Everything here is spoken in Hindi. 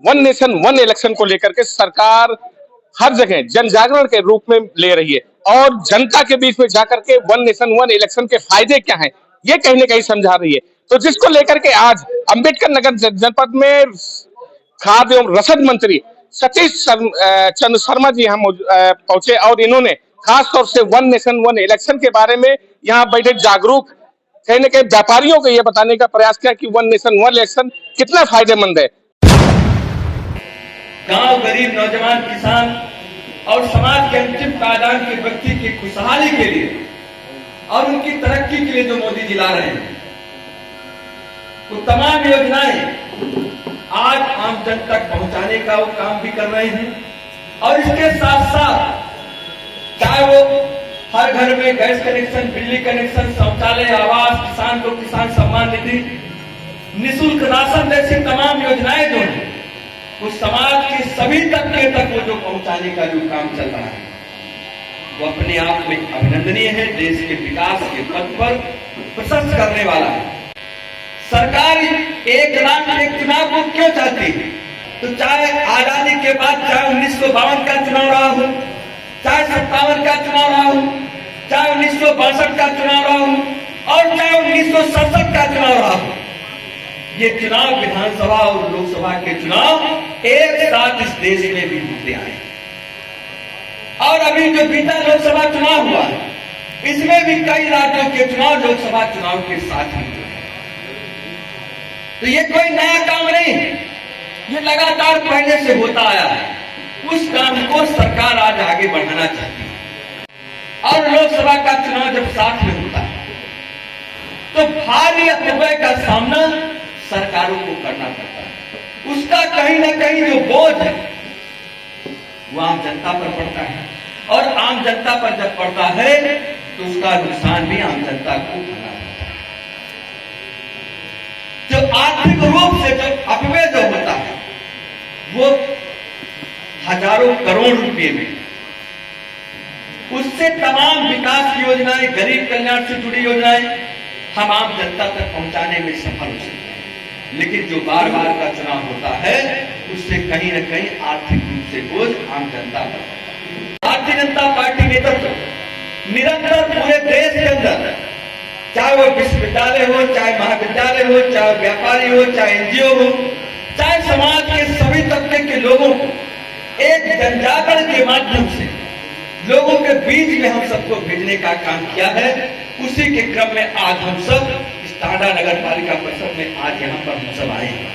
वन नेशन वन इलेक्शन को लेकर के सरकार हर जगह जन जागरण के रूप में ले रही है और जनता के बीच में जाकर के वन नेशन वन इलेक्शन के फायदे क्या हैं ये कहीं ना कहीं समझा रही है। तो जिसको लेकर के आज अंबेडकर नगर जनपद में खाद्य एवं रसद मंत्री सतीश चंद्र शर्मा जी यहाँ पहुंचे और इन्होंने खास तौर से वन नेशन वन इलेक्शन के बारे में यहाँ बैठे जागरूक कहीं ना कहीं व्यापारियों को यह बताने का प्रयास किया कि वन नेशन वन इलेक्शन कितना फायदेमंद है। गांव, गरीब, नौजवान, किसान और समाज के अंतिम पायदान के व्यक्ति की खुशहाली के लिए और उनकी तरक्की के लिए जो मोदी जी ला रहे हैं वो तमाम योजनाएं आज आम जन तक पहुंचाने का वो काम भी कर रहे हैं। और इसके साथ साथ चाहे वो हर घर में गैस कनेक्शन, बिजली कनेक्शन, शौचालय, आवास, किसान को किसान सम्मान निधि, निःशुल्क राशन जैसी तमाम योजनाएं जो है वो समाज के सभी तबके तक वो जो पहुंचाने का जो काम चल रहा है वो अपने आप में अभिनंदनीय है। देश के विकास के पथ पर प्रशंसा करने वाला है। सरकार एक लाख के चुनाव को क्यों चाहती है? तो चाहे आजादी के बाद चाहे 1952 का चुनाव रहा हो, चाहे 57 का चुनाव रहा हो, चाहे 1962 का चुनाव रहा हो और चाहे 1967 का चुनाव रहा हो, ये चुनाव विधानसभा और लोकसभा के चुनाव एक साथ इस देश में भी होते आए। और अभी जो बीता लोकसभा चुनाव हुआ इसमें भी कई राज्यों के चुनाव लोकसभा चुनाव के साथ ही हुए। तो ये कोई नया काम नहीं, ये लगातार पहले से होता आया है। उस काम को सरकार आज आगे बढ़ाना चाहती है। और लोकसभा का चुनाव जब साथ में होता है तो भारी अपव्यय का सामना सरकारों को करना पड़ता है। उसका कहीं ना कहीं जो बोझ है वो आम जनता पर पड़ता है और आम जनता पर जब पड़ता है तो उसका नुकसान भी आम जनता को उठाना पड़ता है। जो आर्थिक रूप से जो अपव्यय जो होता है वो हजारों करोड़ रुपए में, उससे तमाम विकास की योजनाएं, गरीब कल्याण से जुड़ी योजनाएं हम आम जनता तक पहुंचाने में सफल हो सकते हैं। लेकिन जो बार बार का चुनाव होता है उससे कहीं न कहीं आर्थिक रूप से बोझ आम जनता पर पड़ता है। भारतीय जनता पार्टी नेतृत्व निरंतर पूरे देश के अंदर, चाहे वो विश्वविद्यालय हो, चाहे महाविद्यालय हो, चाहे व्यापारी हो, चाहे एनजीओ हो, चाहे समाज के सभी तबके के लोगों को एक जनजागरण के माध्यम से लोगों के बीच में हम सबको भेजने का काम किया है। उसी के क्रम में आज हम सब टांडा नगर पालिका परिषद में आज यहाँ पर हम सब आए हैं।